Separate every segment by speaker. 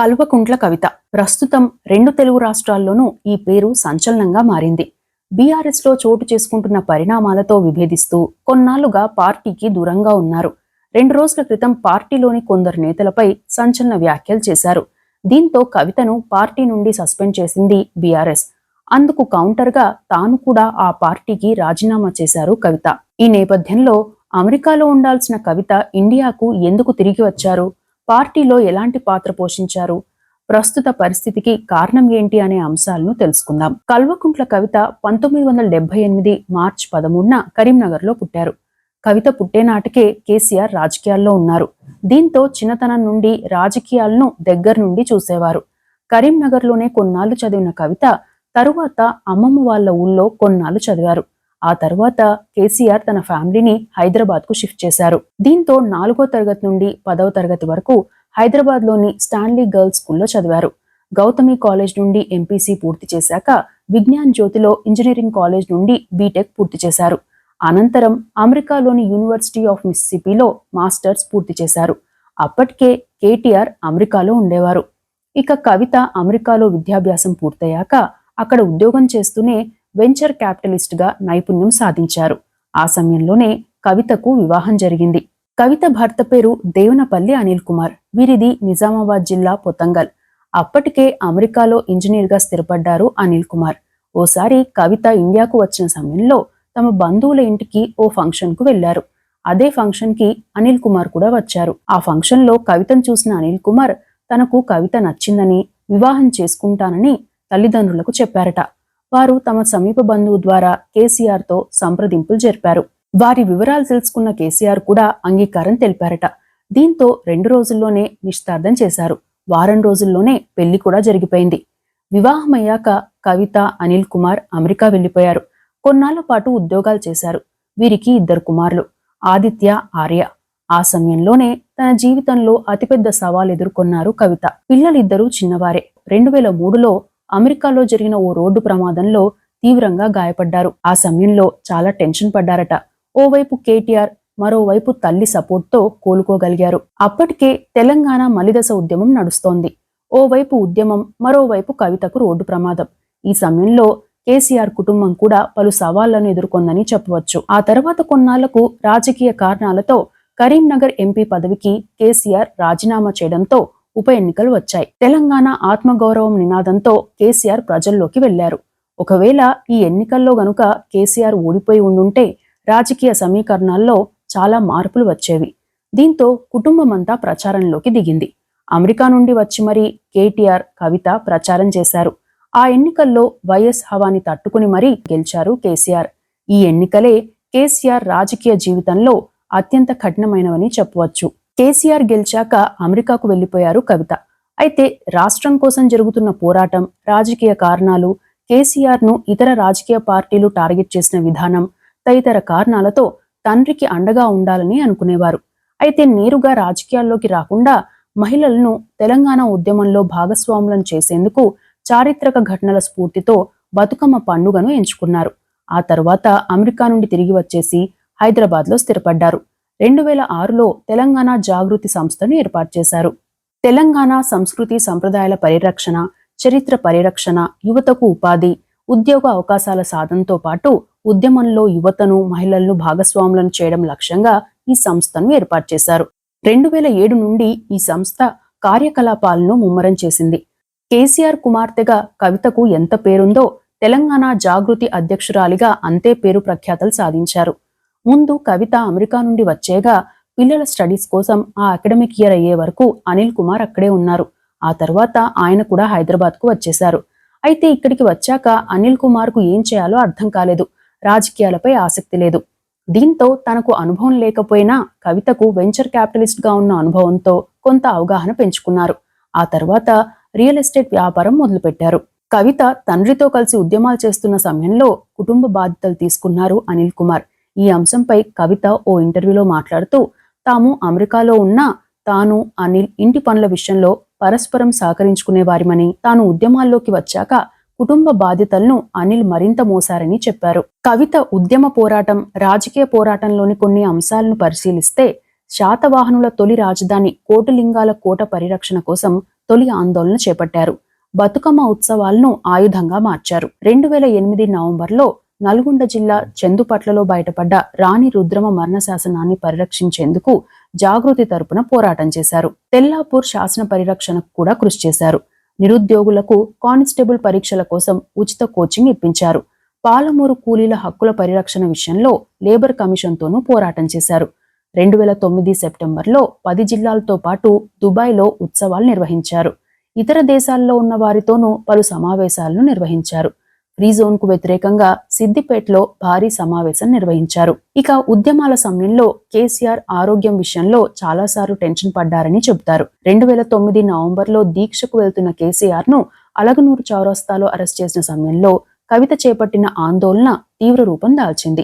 Speaker 1: కల్వకుంట్ల కవిత ప్రస్తుతం 2 తెలుగు రాష్ట్రాల్లోనూ ఈ పేరు సంచలనంగా మారింది. బీఆర్ఎస్ లో చోటు చేసుకుంటున్న పరిణామాలతో విభేదిస్తూ కొన్నాళ్లుగా పార్టీకి దూరంగా ఉన్నారు. 2 రోజుల క్రితం పార్టీలోని కొందరు నేతలపై సంచలన వ్యాఖ్యలు చేశారు. దీంతో కవితను పార్టీ నుండి సస్పెండ్ చేసింది బీఆర్ఎస్. అందుకు కౌంటర్గా తాను కూడా ఆ పార్టీకి రాజీనామా చేశారు కవిత. ఈ నేపథ్యంలో అమెరికాలో ఉండాల్సిన కవిత ఇండియాకు ఎందుకు తిరిగి వచ్చారు? పార్టీలో ఎలాంటి పాత్ర పోషించారు? ప్రస్తుత పరిస్థితికి కారణం ఏంటి అనే అంశాలను తెలుసుకుందాం. కల్వకుంట్ల కవిత 1978 మార్చి 13న కరీంనగర్లో పుట్టారు. కవిత పుట్టేనాటికే కేసీఆర్ రాజకీయాల్లో ఉన్నారు. దీంతో చిన్నతనం నుండి రాజకీయాలను దగ్గర నుండి చూసేవారు. కరీంనగర్లోనే కొన్నాళ్లు చదివిన కవిత తరువాత అమ్మమ్మ వాళ్ళ ఊళ్ళో కొన్నాళ్లు చదివారు. ఆ తర్వాత కేసీఆర్ తన ఫ్యామిలీని హైదరాబాద్ కు షిఫ్ట్ చేశారు. దీంతో 4వ తరగతి నుండి 10వ తరగతి వరకు హైదరాబాద్ లోని స్టాన్లీ గర్ల్స్ స్కూల్లో చదివారు. గౌతమి కాలేజ్ నుండి ఎంపీసీ పూర్తి చేశాక విజ్ఞాన్ జ్యోతిలో ఇంజనీరింగ్ కాలేజ్ నుండి బీటెక్ పూర్తి చేశారు. అనంతరం అమెరికాలోని యూనివర్సిటీ ఆఫ్ మిసిసిపిలో మాస్టర్స్ పూర్తి చేశారు. అప్పటికే కేటీఆర్ అమెరికాలో ఉండేవారు. ఇక కవిత అమెరికాలో విద్యాభ్యాసం పూర్తయ్యాక అక్కడ ఉద్యోగం చేస్తూనే వెంచర్ క్యాపిటలిస్ట్ గా నైపుణ్యం సాధించారు. ఆ సమయంలోనే కవితకు వివాహం జరిగింది. కవిత భర్త పేరు దేవునపల్లి అనిల్ కుమార్. వీరిది నిజామాబాద్ జిల్లా పొతంగల్. అప్పటికే అమెరికాలో ఇంజనీర్ గా స్థిరపడ్డారు అనిల్ కుమార్. ఓసారి కవిత ఇండియాకు వచ్చిన సమయంలో తమ బంధువుల ఇంటికి ఓ ఫంక్షన్ కు వెళ్లారు. అదే ఫంక్షన్ కి అనిల్ కుమార్ కూడా వచ్చారు. ఆ ఫంక్షన్ లో కవితను చూసిన అనిల్ కుమార్ తనకు కవిత నచ్చిందని, వివాహం చేసుకుంటానని తల్లిదండ్రులకు చెప్పారట. వారు తమ సమీప బంధువు ద్వారా కేసీఆర్ తో సంప్రదింపులు జరిపారు. వారి వివరాలు తెలుసుకున్న కేసీఆర్ కూడా అంగీకారం తెలిపారట. దీంతో 2 రోజుల్లోనే నిశ్చితార్థం చేశారు. వారం రోజుల్లోనే పెళ్లి కూడా జరిగిపోయింది. వివాహమయ్యాక కవిత, అనిల్ కుమార్ అమెరికా వెళ్లిపోయారు. కొన్నాళ్ల పాటు ఉద్యోగాలు చేశారు. వీరికి 2 కుమారులు, ఆదిత్య, ఆర్య. ఆ సమయంలోనే తన జీవితంలో అతిపెద్ద సవాల్ ఎదుర్కొన్నారు కవిత. పిల్లలిద్దరూ చిన్నవారే. 2003లో అమెరికాలో జరిగిన ఓ రోడ్డు ప్రమాదంలో తీవ్రంగా గాయపడ్డారు. ఆ సమయంలో చాలా టెన్షన్ పడ్డారట. ఓవైపు కేటీఆర్, మరోవైపు తల్లి సపోర్ట్తో కోలుకోగలిగారు. అప్పటికే తెలంగాణ మలిదశ ఉద్యమం నడుస్తోంది. ఓవైపు ఉద్యమం, మరోవైపు కవితకు రోడ్డు ప్రమాదం. ఈ సమయంలో కేసీఆర్ కుటుంబం కూడా పలు సవాళ్లను ఎదుర్కొందని చెప్పవచ్చు. ఆ తర్వాత కొన్నాళ్లకు రాజకీయ కారణాలతో కరీంనగర్ ఎంపీ పదవికి కేసీఆర్ రాజీనామా చేయడంతో ఉప ఎన్నికలు వచ్చాయి. తెలంగాణ ఆత్మగౌరవం నినాదంతో కేసీఆర్ ప్రజల్లోకి వెళ్లారు. ఒకవేళ ఈ ఎన్నికల్లో గనుక కేసీఆర్ ఓడిపోయి ఉండుంటే రాజకీయ సమీకరణాల్లో చాలా మార్పులు వచ్చేవి. దీంతో కుటుంబమంతా ప్రచారంలోకి దిగింది. అమెరికా నుండి వచ్చి మరీ కేటీఆర్, కవిత ప్రచారం చేశారు. ఆ ఎన్నికల్లో వైఎస్ హవాని తట్టుకుని మరీ గెలిచారు కేసీఆర్. ఈ ఎన్నికలే కేసీఆర్ రాజకీయ జీవితంలో అత్యంత కఠినమైనవని చెప్పవచ్చు. కేసీఆర్ గెలిచాక అమెరికాకు వెళ్లిపోయారు కవిత. అయితే రాష్ట్రం కోసం జరుగుతున్న పోరాటం, రాజకీయ కారణాలు, కేసీఆర్ ను ఇతర రాజకీయ పార్టీలు టార్గెట్ చేసిన విధానం తదితర కారణాలతో తండ్రికి అండగా ఉండాలని అనుకునేవారు. అయితే నేరుగా రాజకీయాల్లోకి రాకుండా మహిళలను తెలంగాణ ఉద్యమంలో భాగస్వాములను చేసేందుకు చారిత్రక ఘటనల స్ఫూర్తితో బతుకమ్మ పండుగను ఎంచుకున్నారు. ఆ తర్వాత అమెరికా నుండి తిరిగి వచ్చేసి హైదరాబాద్లో స్థిరపడ్డారు. 2006లో తెలంగాణ జాగృతి సంస్థను ఏర్పాటు చేశారు. తెలంగాణ సంస్కృతి సంప్రదాయాల పరిరక్షణ, చరిత్ర పరిరక్షణ, యువతకు ఉపాధి, ఉద్యోగ అవకాశాల సాధనతో పాటు ఉద్యమంలో యువతను, మహిళలను భాగస్వాములను చేయడం లక్ష్యంగా ఈ సంస్థను ఏర్పాటు చేశారు. 2007 నుండి ఈ సంస్థ కార్యకలాపాలను ముమ్మరం చేసింది. కేసీఆర్ కుమార్తెగా కవితకు ఎంత పేరుందో తెలంగాణ జాగృతి అధ్యక్షురాలిగా అంతే పేరు ప్రఖ్యాతలు సాధించారు. ముందు కవిత అమెరికా నుండి వచ్చేగా పిల్లల స్టడీస్ కోసం ఆ అకాడమిక్ ఇయర్ అయ్యే వరకు అనిల్ కుమార్ అక్కడే ఉన్నారు. ఆ తర్వాత ఆయన కూడా హైదరాబాద్కు వచ్చేశారు. అయితే ఇక్కడికి వచ్చాక అనిల్ కుమార్కు ఏం చేయాలో అర్థం కాలేదు. రాజకీయాలపై ఆసక్తి లేదు. దీంతో తనకు అనుభవం లేకపోయినా కవితకు వెంచర్ క్యాపిటలిస్ట్ గా ఉన్న అనుభవంతో కొంత అవగాహన పెంచుకున్నారు. ఆ తర్వాత రియల్ ఎస్టేట్ వ్యాపారం మొదలుపెట్టారు. కవిత తండ్రితో కలిసి ఉద్యమాలు చేస్తున్న సమయంలో కుటుంబ బాధ్యతలు తీసుకున్నారు అనిల్ కుమార్. ఈ అంశంపై కవిత ఓ ఇంటర్వ్యూలో మాట్లాడుతూ, తాము అమెరికాలో ఉన్నా తాను, అనిల్ ఇంటి పనుల విషయంలో పరస్పరం సహకరించుకునేవారిమని, తాను ఉద్యమాల్లోకి వచ్చాక కుటుంబ బాధ్యతలను అనిల్ మరింత మోసారని చెప్పారు. కవిత ఉద్యమ పోరాటం, రాజకీయ పోరాటంలోని కొన్ని అంశాలను పరిశీలిస్తే శాతవాహనుల తొలి రాజధాని కోటిలింగాల కోట పరిరక్షణ కోసం తొలి ఆందోళన చేపట్టారు. బతుకమ్మ ఉత్సవాలను ఆయుధంగా మార్చారు. 2008 నవంబర్లో నల్గొండ జిల్లా చందుపట్లలో బయటపడ్డ రాణి రుద్రమ మరణ శాసనాన్ని పరిరక్షించేందుకు జాగృతి తరపున పోరాటం చేశారు. తెల్లాపూర్ శాసన పరిరక్షణకు కూడా కృషి చేశారు. నిరుద్యోగులకు కానిస్టేబుల్ పరీక్షల కోసం ఉచిత కోచింగ్ ఇప్పించారు. పాలమూరు కూలీల హక్కుల పరిరక్షణ విషయంలో లేబర్ కమిషన్తోనూ పోరాటం చేశారు. 2009 సెప్టెంబర్లో 10 జిల్లాలతో పాటు దుబాయ్లో ఉత్సవాలు నిర్వహించారు. ఇతర దేశాల్లో ఉన్న వారితోనూ పలు సమావేశాలను నిర్వహించారు. ఫ్రీ జోన్కు వ్యతిరేకంగా సిద్దిపేటలో భారీ సమావేశం నిర్వహించారు. ఇక ఉద్యమాల సమయంలో కేసీఆర్ ఆరోగ్యం విషయంలో చాలాసార్లు టెన్షన్ పడ్డారని చెబుతారు. 2009 నవంబర్లో దీక్షకు వెళ్తున్న కేసీఆర్ ను అలగనూరు చౌరస్తాలో అరెస్ట్ చేసిన సమయంలో కవిత చేపట్టిన ఆందోళన తీవ్ర రూపం దాల్చింది.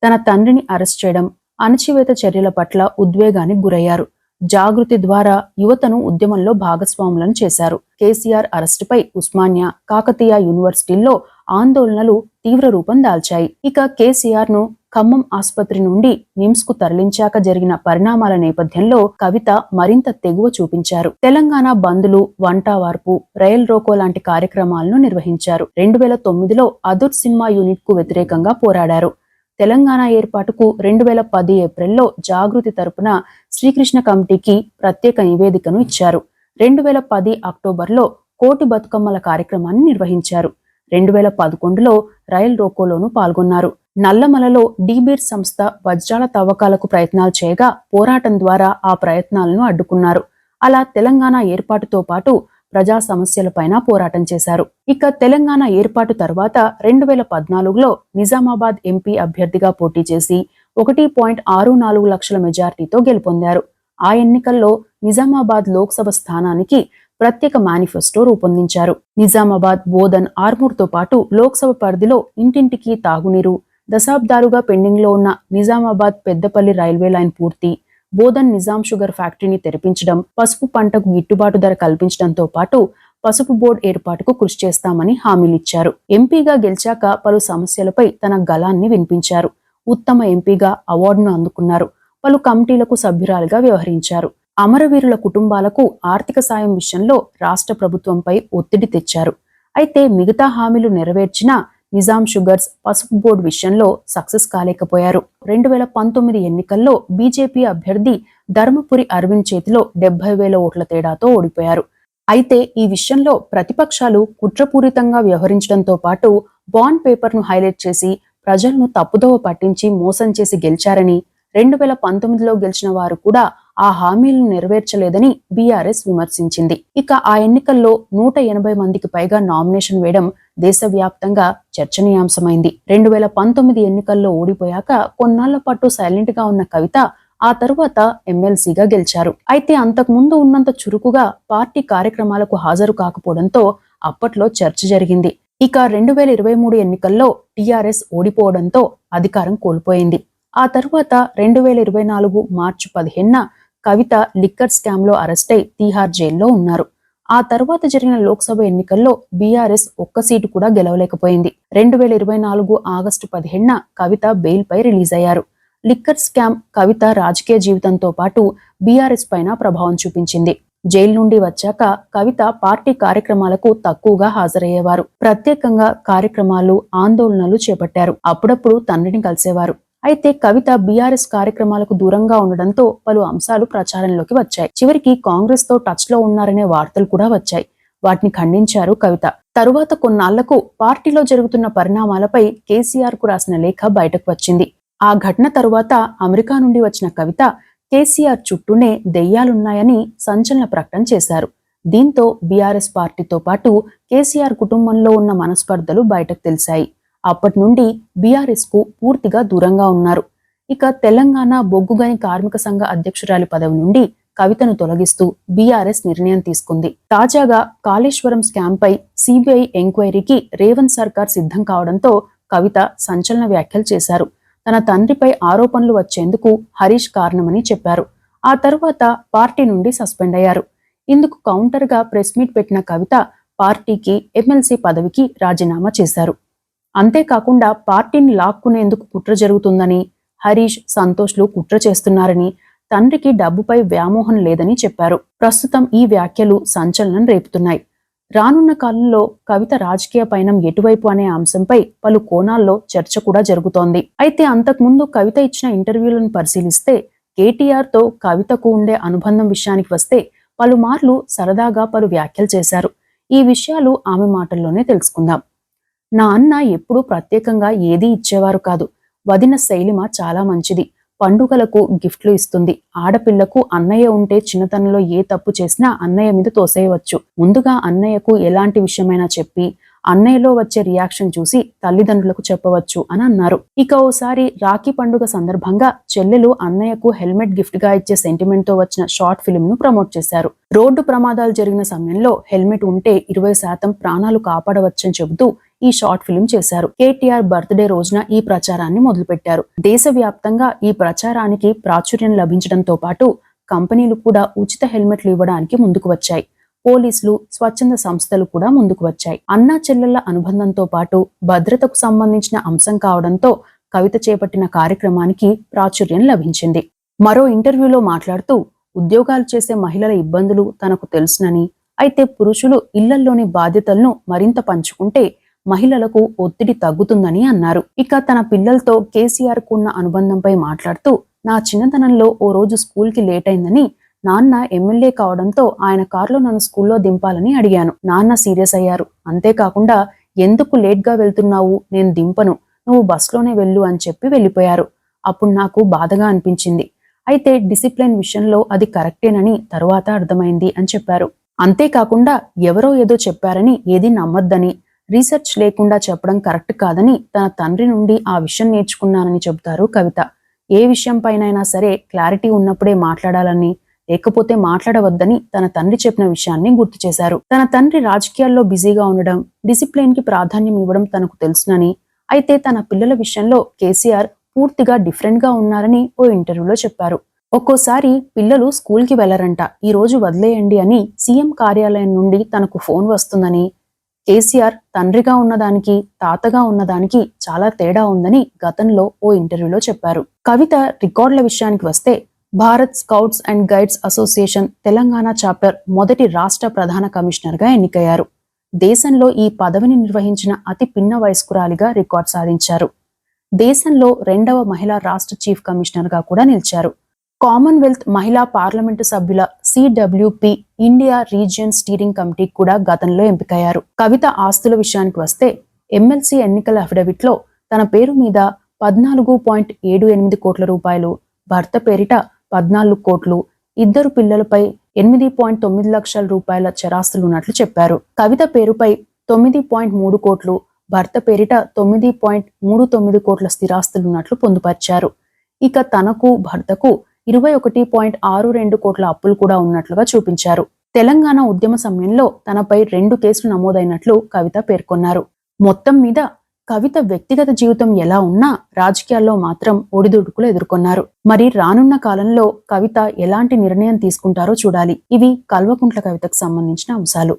Speaker 1: తన తండ్రిని అరెస్ట్ చేయడం, అణచివేత చర్యల పట్ల ఉద్వేగానికి గురయ్యారు. జాగృతి ద్వారా యువతను ఉద్యమంలో భాగస్వాములను చేశారు. కేసీఆర్ అరెస్టుపై ఉస్మానియా, కాకతీయ యూనివర్సిటీల్లో ఆందోళనలు తీవ్ర రూపం దాల్చాయి. ఇక కేసీఆర్ ను ఖమ్మం ఆసుపత్రి నుండి నిమ్స్ కు తరలించాక జరిగిన పరిణామాల నేపథ్యంలో కవిత మరింత తెగువ చూపించారు. తెలంగాణ బందులు, వంటావార్పు, రైల్ రోకో లాంటి కార్యక్రమాలను నిర్వహించారు. 2009లో అదుర్ సినిమా యూనిట్ కు వ్యతిరేకంగా పోరాడారు. తెలంగాణ ఏర్పాటుకు 2010 ఏప్రిల్లో జాగృతి తరపున శ్రీకృష్ణ కమిటీకి ప్రత్యేక నివేదికను ఇచ్చారు. 2010 అక్టోబర్లో కోటి బతుకమ్మల కార్యక్రమాన్ని నిర్వహించారు. 2011లో రైల్ రోకోలోనూ పాల్గొన్నారు. నల్లమలలో డీబీర్ సంస్థ వజ్రాల తవ్వకాలకు ప్రయత్నాలు చేయగా పోరాటం ద్వారా ఆ ప్రయత్నాలను అడ్డుకున్నారు. అలా తెలంగాణ ఏర్పాటుతో పాటు ప్రజా సమస్యలపైన పోరాటం చేశారు. ఇక తెలంగాణ ఏర్పాటు తర్వాత 2014లో నిజామాబాద్ ఎంపీ అభ్యర్థిగా పోటీ చేసి 1.64 లక్షల మెజార్టీతో గెలుపొందారు. ఆ ఎన్నికల్లో నిజామాబాద్ లోక్సభ స్థానానికి ప్రత్యేక మేనిఫెస్టో రూపొందించారు. నిజామాబాద్, బోధన్, ఆర్మూర్తో పాటు లోక్సభ పరిధిలో ఇంటింటికి తాగునీరు, దశాబ్దాలుగా పెండింగ్లో ఉన్న నిజామాబాద్ పెద్దపల్లి రైల్వే లైన్ పూర్తి, బోధన్ నిజాం షుగర్ ఫ్యాక్టరీని తెరిపించడం, పసుపు పంటకు గిట్టుబాటు ధర కల్పించడంతో పాటు పసుపు బోర్డు ఏర్పాటుకు కృషి చేస్తామని హామీలిచ్చారు. ఎంపీగా గెలిచాక పలు సమస్యలపై తన గళాన్ని వినిపించారు. ఉత్తమ ఎంపీగా అవార్డును అందుకున్నారు. పలు కమిటీలకు సభ్యురాలిగా వ్యవహరించారు. అమరవీరుల కుటుంబాలకు ఆర్థిక సాయం విషయంలో రాష్ట్ర ప్రభుత్వంపై ఒత్తిడి తెచ్చారు. అయితే మిగతా హామీలు నెరవేర్చినా నిజాం షుగర్స్, పసుపు బోర్డు విషయంలో సక్సెస్ కాలేకపోయారు. 2019 ఎన్నికల్లో బీజేపీ అభ్యర్థి ధర్మపురి అరవింద్ చేతిలో 70,000 ఓట్ల తేడాతో ఓడిపోయారు. అయితే ఈ విషయంలో ప్రతిపక్షాలు కుట్రపూరితంగా వ్యవహరించడంతో పాటు బాండ్ పేపర్ను హైలైట్ చేసి ప్రజలను తప్పుదోవ పట్టించి మోసం చేసి గెలిచారని, 2019లో గెలిచిన వారు కూడా ఆ హామీలను నెరవేర్చలేదని బీఆర్ఎస్ విమర్శించింది. ఇక ఆ ఎన్నికల్లో 180 మందికి పైగా నామినేషన్ వేయడం దేశవ్యాప్తంగా చర్చనీయాంశమైంది. 2019 ఎన్నికల్లో ఓడిపోయాక కొన్నాళ్ల పాటు సైలెంట్ గా ఉన్న కవిత ఆ తరువాత ఎమ్మెల్సీగా గెలిచారు. అయితే అంతకుముందు ఉన్నంత చురుకుగా పార్టీ కార్యక్రమాలకు హాజరు కాకపోవడంతో అప్పట్లో చర్చ జరిగింది. ఇక 2023 ఎన్నికల్లో టీఆర్ఎస్ ఓడిపోవడంతో అధికారం కోల్పోయింది. ఆ తరువాత 2024 మార్చి 15న కవిత లిక్కర్ స్కామ్ లో అరెస్ట్ అయి తీహార్ జైల్లో ఉన్నారు. ఆ తర్వాత జరిగిన లోక్సభ ఎన్నికల్లో బీఆర్ఎస్ ఒక్క సీటు కూడా గెలవలేకపోయింది. 2024 ఆగస్టు 15న కవిత బెయిల్ పై రిలీజ్ అయ్యారు. లిక్కర్ స్కామ్ కవిత రాజకీయ జీవితంతో పాటు బీఆర్ఎస్ పైన ప్రభావం చూపించింది. జైలు నుండి వచ్చాక కవిత పార్టీ కార్యక్రమాలకు తక్కువగా హాజరయ్యేవారు. ప్రత్యేకంగా కార్యక్రమాలు, ఆందోళనలు చేపట్టారు. అప్పుడప్పుడు తండ్రిని కలిసేవారు. అయితే కవిత బీఆర్ఎస్ కార్యక్రమాలకు దూరంగా ఉండడంతో పలు అంశాలు ప్రచారంలోకి వచ్చాయి. చివరికి కాంగ్రెస్ తో టచ్ లో ఉన్నారనే వార్తలు కూడా వచ్చాయి. వాటిని ఖండించారు కవిత. తరువాత కొన్నాళ్లకు పార్టీలో జరుగుతున్న పరిణామాలపై కేసీఆర్ కు రాసిన లేఖ బయటకు వచ్చింది. ఆ ఘటన తరువాత అమెరికా నుండి వచ్చిన కవిత కేసీఆర్ చుట్టూనే దెయ్యాలున్నాయని సంచలన ప్రకటన చేశారు. దీంతో బీఆర్ఎస్ పార్టీతో పాటు కేసీఆర్ కుటుంబంలో ఉన్న మనస్పర్ధలు బయటకు తెలిసాయి. అప్పటి నుండి బీఆర్ఎస్ కు పూర్తిగా దూరంగా ఉన్నారు. ఇక తెలంగాణ బొగ్గుగని కార్మిక సంఘ అధ్యక్షురాలి పదవి నుండి కవితను తొలగిస్తూ బీఆర్ఎస్ నిర్ణయం తీసుకుంది. తాజాగా కాళేశ్వరం స్కామ్ పై సిబిఐ ఎంక్వైరీకి రేవంత్ సర్కార్ సిద్ధం కావడంతో కవిత సంచలన వ్యాఖ్యలు చేశారు. తన తండ్రిపై ఆరోపణలు వచ్చేందుకు హరీష్ కారణమని చెప్పారు. ఆ తర్వాత పార్టీ నుండి సస్పెండ్ అయ్యారు. ఇందుకు కౌంటర్ గా ప్రెస్ మీట్ పెట్టిన కవిత పార్టీకి ఎమ్మెల్సీ పదవికి రాజీనామా చేశారు. అంతేకాకుండా పార్టీని లాక్కునేందుకు కుట్ర జరుగుతుందని, హరీష్, సంతోష్లు కుట్ర చేస్తున్నారని, తండ్రికి డబ్బుపై వ్యామోహం లేదని చెప్పారు. ప్రస్తుతం ఈ వ్యాఖ్యలు సంచలనం రేపుతున్నాయి. రానున్న కాలంలో కవిత రాజకీయ పయనం ఎటువైపు అనే అంశంపై పలు కోణాల్లో చర్చ కూడా జరుగుతోంది. అయితే అంతకుముందు కవిత ఇచ్చిన ఇంటర్వ్యూలను పరిశీలిస్తే కేటీఆర్తో కవితకు ఉండే అనుబంధం విషయానికి వస్తే పలుమార్లు సరదాగా పలు వ్యాఖ్యలు చేశారు. ఈ విషయాలు ఆమె మాటల్లోనే తెలుసుకుందాం. నా అన్న ఎప్పుడూ ప్రత్యేకంగా ఏదీ ఇచ్చేవారు కాదు. వదిన శైలిమ చాలా మంచిది. పండుగలకు గిఫ్ట్లు ఇస్తుంది. ఆడపిల్లకు అన్నయ్య ఉంటే చిన్నతనంలో ఏ తప్పు చేసినా అన్నయ్య మీద తోసేయవచ్చు. ముందుగా అన్నయ్యకు ఎలాంటి విషయమైనా చెప్పి అన్నయ్యలో వచ్చే రియాక్షన్ చూసి తల్లిదండ్రులకు చెప్పవచ్చు అని అన్నారు. ఇక ఓసారి రాఖీ పండుగ సందర్భంగా చెల్లెలు అన్నయ్యకు హెల్మెట్ గిఫ్ట్ గా ఇచ్చే సెంటిమెంట్ తో వచ్చిన షార్ట్ ఫిల్మ్ ను ప్రమోట్ చేశారు. రోడ్డు ప్రమాదాలు జరిగిన సమయంలో హెల్మెట్ ఉంటే 20% ప్రాణాలు కాపాడవచ్చని చెబుతూ ఈ షార్ట్ ఫిల్మ్ చేశారు. కేటీఆర్ బర్త్డే రోజున ఈ ప్రచారాన్ని మొదలుపెట్టారు. దేశవ్యాప్తంగా ఈ ప్రచారానికి ప్రాచుర్యం లభించడంతో పాటు కంపెనీలు కూడా ఉచిత హెల్మెట్లు ఇవ్వడానికి ముందుకు వచ్చాయి. పోలీసులు, స్వచ్ఛంద సంస్థలు కూడా ముందుకు వచ్చాయి. అన్నా చెల్లెళ్ల అనుబంధంతో పాటు భద్రతకు సంబంధించిన అంశం కావడంతో కవిత చేపట్టిన కార్యక్రమానికి ప్రాచుర్యం లభించింది. మరో ఇంటర్వ్యూలో మాట్లాడుతూ ఉద్యోగాలు చేసే మహిళల ఇబ్బందులు తనకు తెలుసునని, అయితే పురుషులు ఇళ్లల్లోని బాధ్యతలను మరింత పంచుకుంటే మహిళలకు ఒత్తిడి తగ్గుతుందని అన్నారు. ఇక తన పిల్లలతో కేసీఆర్ కున్న అనుబంధంపై మాట్లాడుతూ, నా చిన్నతనంలో ఓ రోజు స్కూల్కి లేట్ అయిందని నాన్న ఎమ్మెల్యే కావడంతో ఆయన కారులో నన్ను స్కూల్లో దింపాలని అడిగాను. నాన్న సీరియస్ అయ్యారు. అంతేకాకుండా ఎందుకు లేట్గా వెళ్తున్నావు, నేను దింపను, నువ్వు బస్లోనే వెళ్ళు అని చెప్పి వెళ్ళిపోయారు. అప్పుడు నాకు బాధగా అనిపించింది. అయితే డిసిప్లిన్ విషయంలో అది కరెక్టేనని తరువాత అర్థమైంది అని చెప్పారు. అంతేకాకుండా ఎవరో ఏదో చెప్పారని ఏది నమ్మొద్దని, రీసెర్చ్ లేకుండా చెప్పడం కరెక్ట్ కాదని తన తండ్రి నుండి ఆ విషయం నేర్చుకున్నానని చెబుతారు కవిత. ఏ విషయంపైనైనా సరే క్లారిటీ ఉన్నప్పుడే మాట్లాడాలని, లేకపోతే మాట్లాడవద్దని తన తండ్రి చెప్పిన విషయాన్ని గుర్తు చేశారు. తన తండ్రి రాజకీయాల్లో బిజీగా ఉండడం, డిసిప్లిన్ కి ప్రాధాన్యం ఇవ్వడం తనకు తెలుసునని, అయితే తన పిల్లల విషయంలో కేసీఆర్ పూర్తిగా డిఫరెంట్ గా ఉన్నారని ఓ ఇంటర్వ్యూలో చెప్పారు. ఒక్కోసారి పిల్లలు స్కూల్కి వెళ్లరంట, ఈ రోజు వదిలేయండి అని సీఎం కార్యాలయం నుండి తనకు ఫోన్ వస్తుందని, కేసీఆర్ తండ్రిగా ఉన్నదానికి తాతగా ఉన్నదానికి చాలా తేడా ఉందని గతంలో ఓ ఇంటర్వ్యూలో చెప్పారు. కవిత రికార్డుల విషయానికి వస్తే Bharat scouts and guides association Telangana chapter మొదటి రాష్ట్ర ప్రధాన కమిషనర్గా ఎన్నికయ్యారు. దేశంలో ఈ పదవిని నిర్వహించిన అతి పిన్న వయస్కురాలిగా రికార్డు సాధించారు. దేశంలో 2వ మహిళా రాష్ట్ర చీఫ్ కమిషనర్గా కూడా నిలిచారు. కామన్వెల్త్ మహిళా పార్లమెంటు సభ్యుల సిడబ్ల్యూపి ఇండియా రీజియన్ స్టీరింగ్ కమిటీ కూడా గతంలో ఎంపికయ్యారు. కవిత ఆస్తుల విషయానికి వస్తే ఎమ్మెల్సీ ఎన్నికల అఫిడవిట్లో తన పేరు మీద 14.78 కోట్ల రూపాయలు, భర్త పేరిట 14 కోట్లు, ఇద్దరు పిల్లలపై 8.9 లక్షల రూపాయల చరాస్తులున్నట్లు చెప్పారు. కవిత పేరుపై 9.3 కోట్లు, భర్త పేరిట 9.39 కోట్ల స్థిరాస్తులున్నట్లు పొందుపరిచారు. ఇక తనకు భర్తకు 21.62 కోట్ల అప్పులు కూడా ఉన్నట్లుగా చూపించారు. తెలంగాణ ఉద్యమ సమయంలో తనపై 2 కేసులు నమోదైనట్లు కవిత పేర్కొన్నారు. మొత్తం మీద కవిత వ్యక్తిగత జీవితం ఎలా ఉన్నా రాజకీయాల్లో మాత్రం ఒడిదుడుకులు ఎదుర్కొన్నారు. మరి రానున్న కాలంలో కవిత ఎలాంటి నిర్ణయం తీసుకుంటారో చూడాలి. ఇవి కల్వకుంట్ల కవితకు సంబంధించిన అంశాలు.